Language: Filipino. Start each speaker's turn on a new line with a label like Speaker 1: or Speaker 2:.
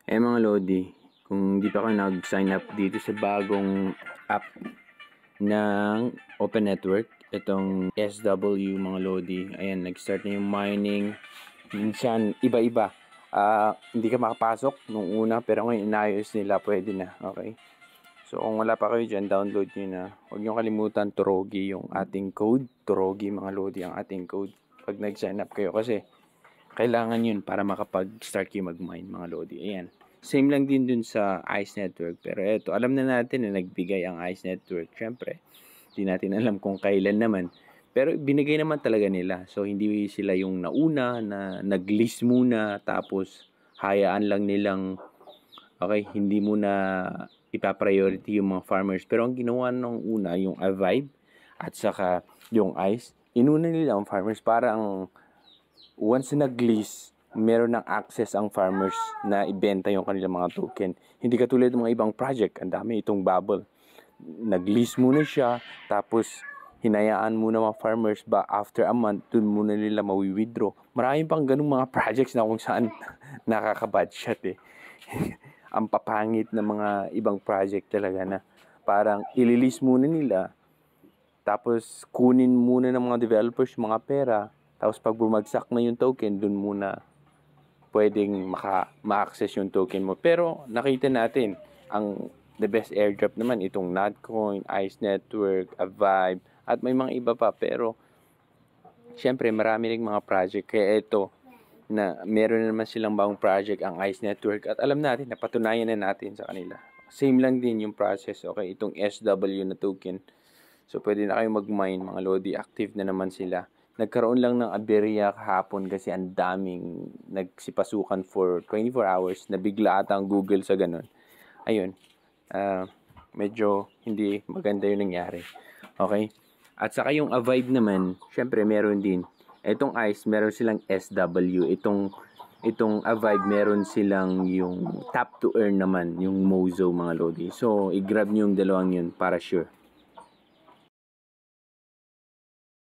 Speaker 1: Mga Lodi, kung di pa kayo nag-sign up dito sa bagong app ng Open Network, itong SW mga Lodi, ayan, nag-start na yung mining. Minsan, iba-iba. Hindi ka makapasok nung una, pero ngayon inayos nila, pwede na, okay? So, kung wala pa kayo dyan, download nyo na. Huwag nyo kalimutan, Turogi yung ating code. Turogi mga Lodi ang ating code pag nag-sign up kayo kasi kailangan yun para makapag-start kayo mag-mine mga Lodi. Ayan. Same lang din dun sa ICE Network. Pero eto, alam na natin na nagbigay ang ICE Network. Siyempre, hindi natin alam kung kailan naman. Pero binigay naman talaga nila. So, hindi sila yung nauna na nag-list muna tapos hayaan lang nilang okay, hindi muna ipa-priority yung mga farmers. Pero ang ginawa nung una, yung Avive at saka yung ICE, inuna nila ang farmers para ang once na nag-list, meron ng access ang farmers na ibenta yung kanilang mga token. Hindi katulad ng mga ibang project, ang dami itong bubble. Nag-list muna siya, tapos hinayaan muna mga farmers ba after a month, dun muna nila mawi-withdraw. Maraming pang ganung mga projects na kung saan nakaka-budget eh. Ang papangit na mga ibang project talaga na parang ililist muna nila, tapos kunin muna ng mga developers yung mga pera, tapos pag bumagsak na yung token, dun muna pwedeng ma-access yung token mo. Pero nakita natin, ang the best airdrop naman itong Notcoin, ICE Network, Avive, at may mga iba pa. Pero syempre marami ring mga project. Kaya ito, na meron na naman silang bagong project ang ICE Network at alam natin, napatunayan na natin sa kanila. Same lang din yung process, okay? Itong SW na token. So, pwede na kayong mag-mine, mga Lodi. Active na naman sila. Nagkaroon lang ng aberya kahapon kasi ang daming nagsipasukan for 24 hours. Nabigla ata ang Google sa ganun. Ayun. Medyo hindi maganda yung nangyari. Okay? At saka yung Avive naman, syempre meron din. Itong ICE, meron silang SW. Itong Avive, meron silang yung tap to earn naman, yung Mozo mga Lodi. So, i-grab nyo yung dalawang yun para sure.